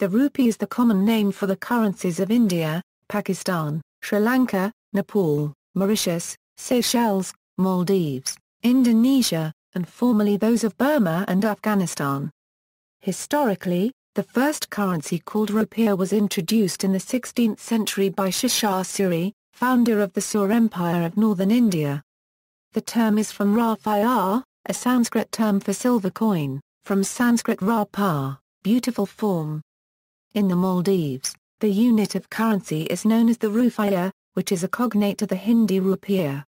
The rupee is the common name for the currencies of India, Pakistan, Sri Lanka, Nepal, Mauritius, Seychelles, Maldives, Indonesia, and formerly those of Burma and Afghanistan. Historically, the first currency called rupiah was introduced in the 16th century by Sher Shah Suri, founder of the Sur Empire of northern India. The term is from rufiyah, a Sanskrit term for silver coin, from Sanskrit rūpā, beautiful form. In the Maldives, the unit of currency is known as the rufiyah, which is a cognate to the Hindi rupiah.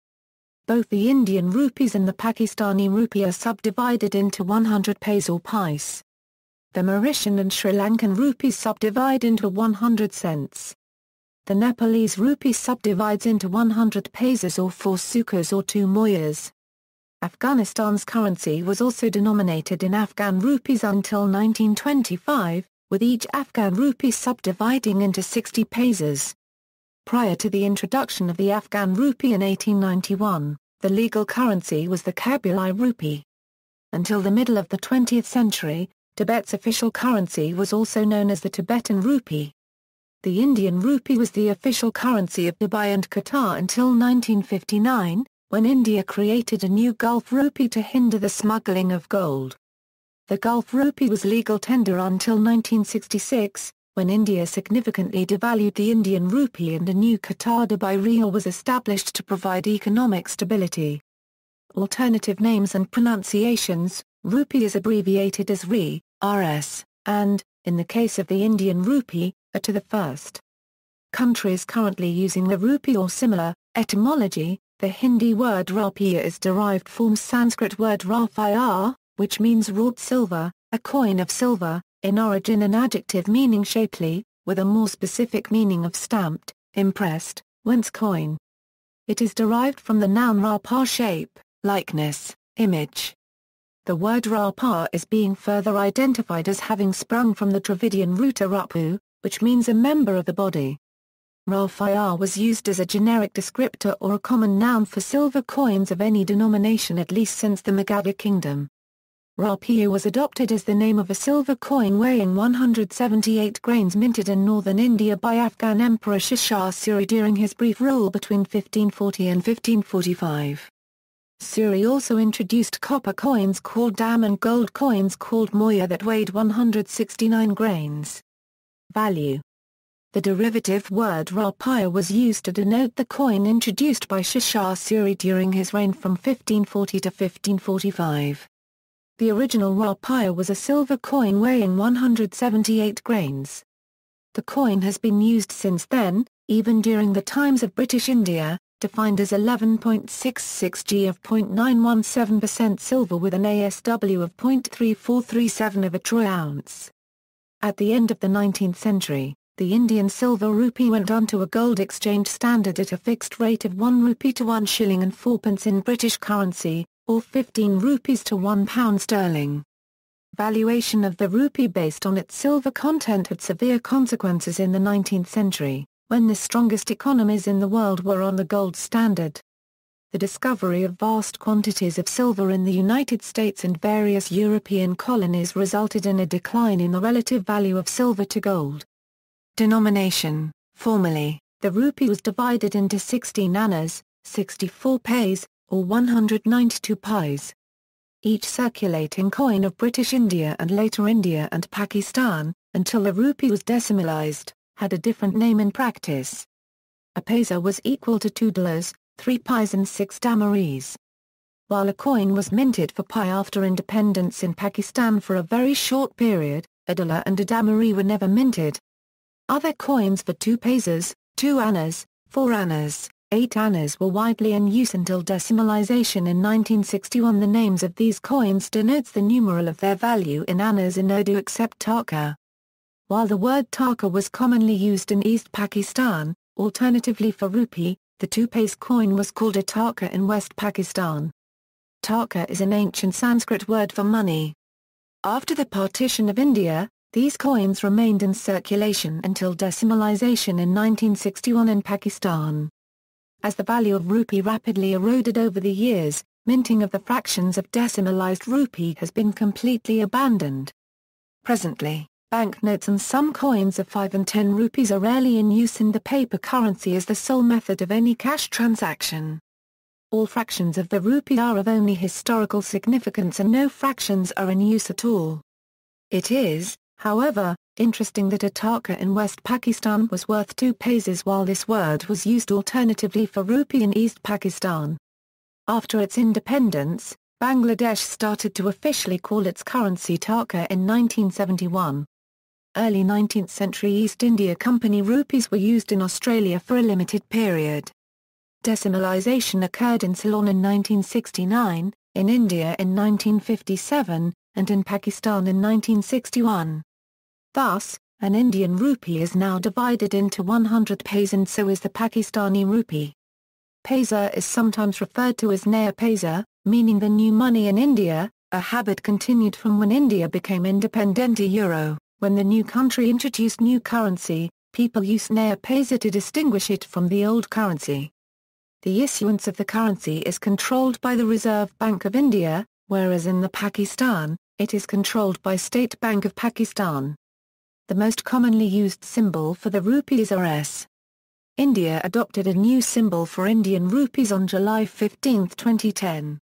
Both the Indian rupees and the Pakistani rupee are subdivided into 100 paise or pice. The Mauritian and Sri Lankan rupees subdivide into 100 cents. The Nepalese rupee subdivides into 100 paisas or 4 sukas or 2 moyas. Afghanistan's currency was also denominated in Afghan rupees until 1925, with each Afghan rupee subdividing into 60 paisas. Prior to the introduction of the Afghan rupee in 1891, the legal currency was the Kabuli rupee. Until the middle of the 20th century, Tibet's official currency was also known as the Tibetan Rupee. The Indian rupee was the official currency of Dubai and Qatar until 1959, when India created a new Gulf rupee to hinder the smuggling of gold. The Gulf rupee was legal tender until 1966, when India significantly devalued the Indian rupee and a new Qatar-Dubai rial was established to provide economic stability. Alternative names and pronunciations: rupee is abbreviated as Rs, and, in the case of the Indian rupee, A to the first. Countries currently using the rupee or similar etymology: the Hindi word rupiah is derived from Sanskrit word rūpya, which means wrought silver, a coin of silver, in origin an adjective meaning shapely, with a more specific meaning of stamped, impressed, whence coin. It is derived from the noun rūpā, shape, likeness, image. The word rūpā is being further identified as having sprung from the Dravidian ruta rupu, which means a member of the body. Rufiyah was used as a generic descriptor or a common noun for silver coins of any denomination at least since the Magadha kingdom. Rupiah was adopted as the name of a silver coin weighing 178 grains minted in northern India by Afghan Emperor Sher Shah Suri during his brief rule between 1540 and 1545. Suri also introduced copper coins called dam and gold coins called moya that weighed 169 grains. Value. The derivative word rupiah was used to denote the coin introduced by Sher Shah Suri during his reign from 1540 to 1545. The original rupiah was a silver coin weighing 178 grains. The coin has been used since then, even during the times of British India, defined as 11.66 g of 0.917% silver with an ASW of 0.3437 of a troy ounce. At the end of the 19th century, the Indian silver rupee went on to a gold exchange standard at a fixed rate of 1 rupee to 1 shilling and 4 pence in British currency, or 15 rupees to £1 sterling. Valuation of the rupee based on its silver content had severe consequences in the 19th century, when the strongest economies in the world were on the gold standard. The discovery of vast quantities of silver in the United States and various European colonies resulted in a decline in the relative value of silver to gold. Denomination. Formerly, the rupee was divided into 16 annas, 64 paise, or 192 pice. Each circulating coin of British India and later India and Pakistan, until the rupee was decimalized, had a different name in practice. A paisa was equal to $2, 3 pies and 6 damaris. While a coin was minted for pi after independence in Pakistan for a very short period, a dollar and a damari were never minted. Other coins for 2 paisas, 2 annas, 4 annas, 8 annas were widely in use until decimalization in 1961. The names of these coins denotes the numeral of their value in annas in Urdu except taka. While the word taka was commonly used in East Pakistan, alternatively for rupee, the 2 paise coin was called a taka in West Pakistan. Taka is an ancient Sanskrit word for money. After the partition of India, these coins remained in circulation until decimalization in 1961 in Pakistan. As the value of rupee rapidly eroded over the years, minting of the fractions of decimalized rupee has been completely abandoned. Presently, Banknotes and some coins of 5 and 10 rupees are rarely in use, and the paper currency is the sole method of any cash transaction. All fractions of the rupee are of only historical significance, and no fractions are in use at all. It is, however, interesting that a taka in West Pakistan was worth 2 paises, while this word was used alternatively for rupee in East Pakistan. After its independence, Bangladesh started to officially call its currency taka in 1971. Early 19th century East India Company rupees were used in Australia for a limited period. Decimalisation occurred in Ceylon in 1969, in India in 1957, and in Pakistan in 1961. Thus, an Indian rupee is now divided into 100 paise, and so is the Pakistani rupee. Paisa is sometimes referred to as Naya Paisa, meaning the new money in India, a habit continued from when India became independent. Euro. When the new country introduced new currency, people used Naya Paisa to distinguish it from the old currency. The issuance of the currency is controlled by the Reserve Bank of India, whereas in the Pakistan, it is controlled by State Bank of Pakistan. The most commonly used symbol for the rupee is Rs. India adopted a new symbol for Indian rupees on July 15, 2010.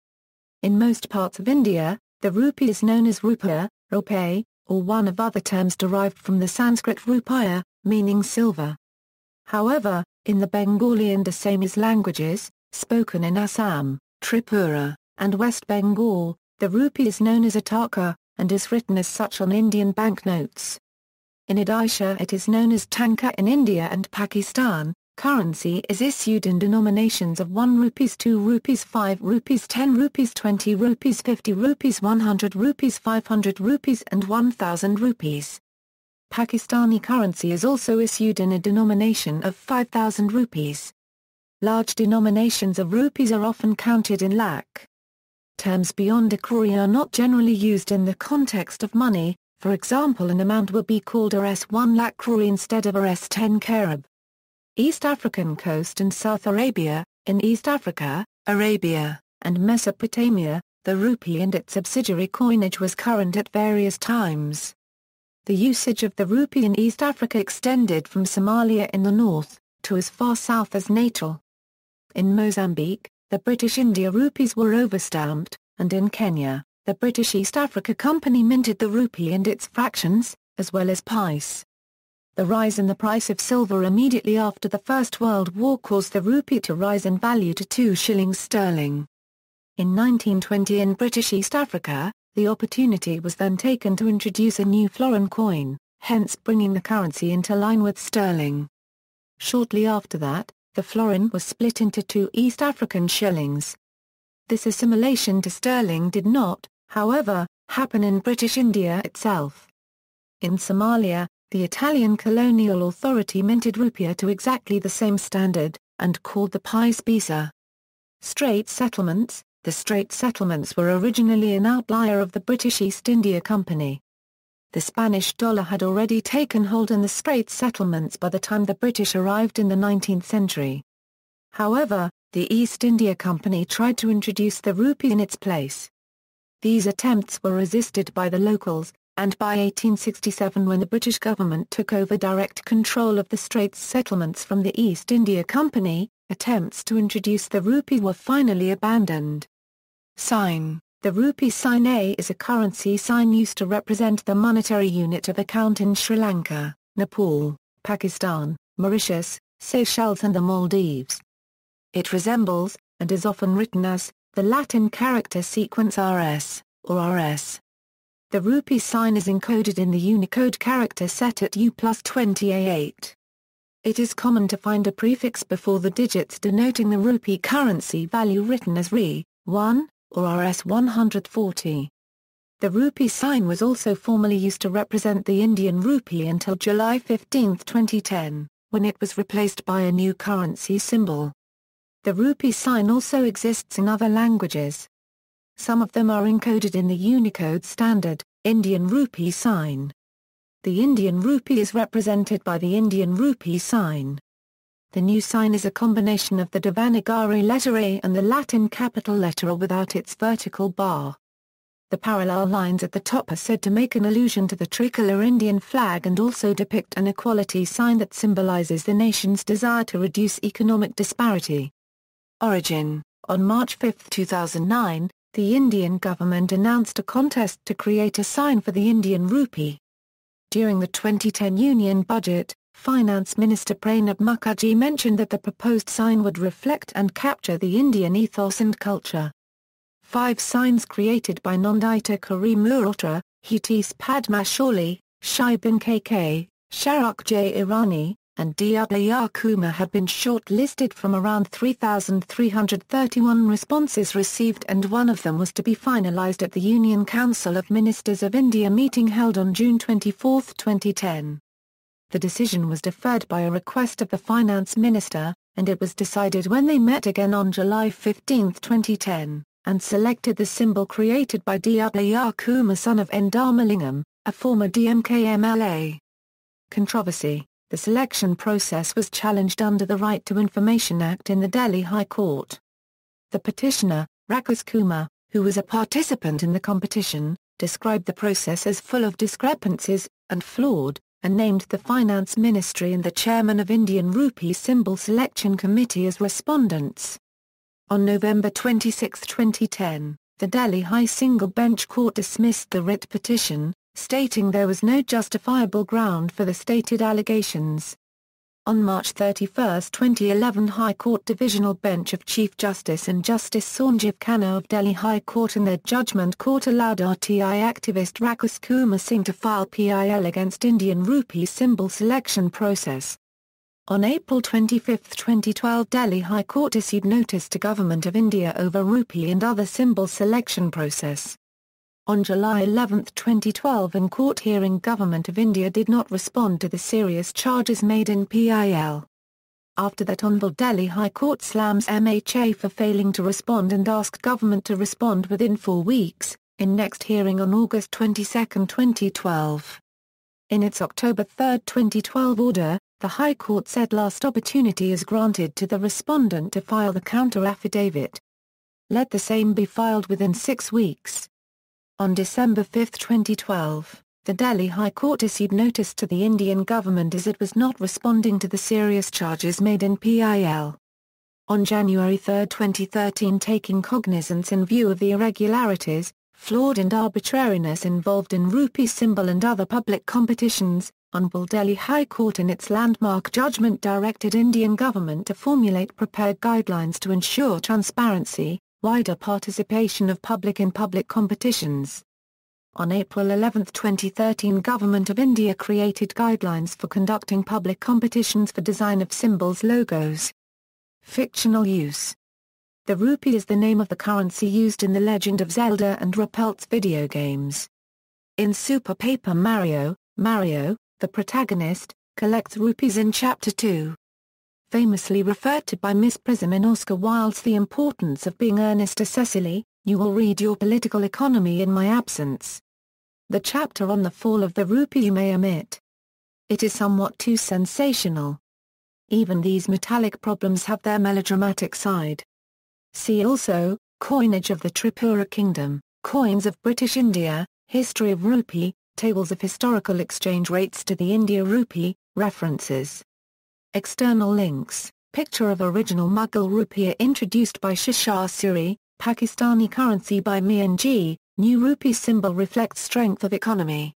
In most parts of India, the rupee is known as rupiah, rupee, or one of other terms derived from the Sanskrit rupiah, meaning silver. However, in the Bengali and Assamese languages, spoken in Assam, Tripura, and West Bengal, the rupee is known as a taka, and is written as such on Indian banknotes. In Odisha it is known as tanka in India and Pakistan. Currency is issued in denominations of 1 rupees, 2 rupees, 5 rupees, 10 rupees, 20 rupees, 50 rupees, 100 rupees, 500 rupees and 1000 rupees. Pakistani currency is also issued in a denomination of 5000 rupees. Large denominations of rupees are often counted in lakh. Terms beyond a crore are not generally used in the context of money. For example, an amount would be called Rs 1 lakh crore instead of Rs 10 kharab. East African coast and South Arabia. In East Africa, Arabia, and Mesopotamia, the rupee and its subsidiary coinage was current at various times. The usage of the rupee in East Africa extended from Somalia in the north, to as far south as Natal. In Mozambique, the British India rupees were overstamped, and in Kenya, the British East Africa Company minted the rupee and its fractions, as well as pice. The rise in the price of silver immediately after the First World War caused the rupee to rise in value to 2 shillings sterling. In 1920 in British East Africa, the opportunity was then taken to introduce a new florin coin, hence bringing the currency into line with sterling. Shortly after that, the florin was split into 2 East African shillings. This assimilation to sterling did not, however, happen in British India itself. In Somalia, the Italian colonial authority minted rupiah to exactly the same standard, and called the pice paisa. Straits Settlements. The Straits Settlements were originally an outlier of the British East India Company. The Spanish dollar had already taken hold in the Straits Settlements by the time the British arrived in the 19th century. However, the East India Company tried to introduce the rupee in its place. These attempts were resisted by the locals, and by 1867, when the British government took over direct control of the Straits Settlements from the East India Company, attempts to introduce the rupee were finally abandoned. Sign. The rupee sign A is a currency sign used to represent the monetary unit of account in Sri Lanka, Nepal, Pakistan, Mauritius, Seychelles and the Maldives. It resembles, and is often written as, the Latin character sequence RS, or RS. The rupee sign is encoded in the Unicode character set at U+20A8. It is common to find a prefix before the digits denoting the rupee currency value written as Re1, or Rs 140. The rupee sign was also formally used to represent the Indian rupee until July 15, 2010, when it was replaced by a new currency symbol. The rupee sign also exists in other languages. Some of them are encoded in the Unicode standard, Indian rupee sign. The Indian rupee is represented by the Indian rupee sign. The new sign is a combination of the Devanagari letter A and the Latin capital letter A without its vertical bar. The parallel lines at the top are said to make an allusion to the tricolour Indian flag and also depict an equality sign that symbolizes the nation's desire to reduce economic disparity. Origin: on March 5, 2009, the Indian government announced a contest to create a sign for the Indian rupee. During the 2010 Union Budget, Finance Minister Pranab Mukherjee mentioned that the proposed sign would reflect and capture the Indian ethos and culture. 5 signs created by Nandita Kari Muratra, Hitis Padma Shawli, Shaibin KK, Sharak J. Irani, and Diyataya Kumar have been shortlisted from around 3,331 responses received, and one of them was to be finalised at the Union Council of Ministers of India meeting held on June 24, 2010. The decision was deferred by a request of the Finance Minister, and it was decided when they met again on July 15, 2010. And selected the symbol created by Diyataya Kumar, son of N. Dharmalingam, a former DMK MLA. Controversy: the selection process was challenged under the Right to Information Act in the Delhi High Court. The petitioner, Rakesh Kumar, who was a participant in the competition, described the process as full of discrepancies, and flawed, and named the Finance Ministry and the chairman of Indian Rupee Symbol Selection Committee as respondents. On November 26, 2010, the Delhi High Single Bench Court dismissed the writ petition, stating there was no justifiable ground for the stated allegations. On March 31, 2011, High Court Divisional Bench of Chief Justice and Justice Sanjeev Khanna of Delhi High Court in their judgment court allowed RTI activist Rakesh Kumar Singh to file PIL against Indian Rupee symbol selection process. On April 25, 2012, Delhi High Court issued notice to Government of India over rupee and other symbol selection process. On July 11, 2012, in court hearing, Government of India did not respond to the serious charges made in PIL. After that, Honorable Delhi High Court slams MHA for failing to respond and asked Government to respond within 4 weeks, in next hearing on August 22, 2012. In its October 3, 2012 order, the High Court said last opportunity is granted to the respondent to file the counter-affidavit. Let the same be filed within 6 weeks. On December 5, 2012, the Delhi High Court issued notice to the Indian government as it was not responding to the serious charges made in PIL. On January 3, 2013, taking cognizance in view of the irregularities, fraud and arbitrariness involved in rupee symbol and other public competitions, Honorable Delhi High Court in its landmark judgment directed Indian government to formulate prepared guidelines to ensure transparency, wider participation of public in public competitions. On April 11, 2013, Government of India created guidelines for conducting public competitions for design of symbols logos. Fictional use. The rupee is the name of the currency used in The Legend of Zelda and Repulse video games. In Super Paper Mario, the protagonist, collects rupees in Chapter 2. Famously referred to by Miss Prism in Oscar Wilde's The Importance of Being Earnest to Cecily, you will read your political economy in my absence. The chapter on the fall of the rupee you may omit. It is somewhat too sensational. Even these metallic problems have their melodramatic side. See also, Coinage of the Tripura Kingdom, Coins of British India, History of Rupee, Tables of historical exchange rates to the India rupee, references. External links, picture of original Mughal rupiah introduced by Sher Shah Suri, Pakistani currency by Mian G, new rupee symbol reflects strength of economy.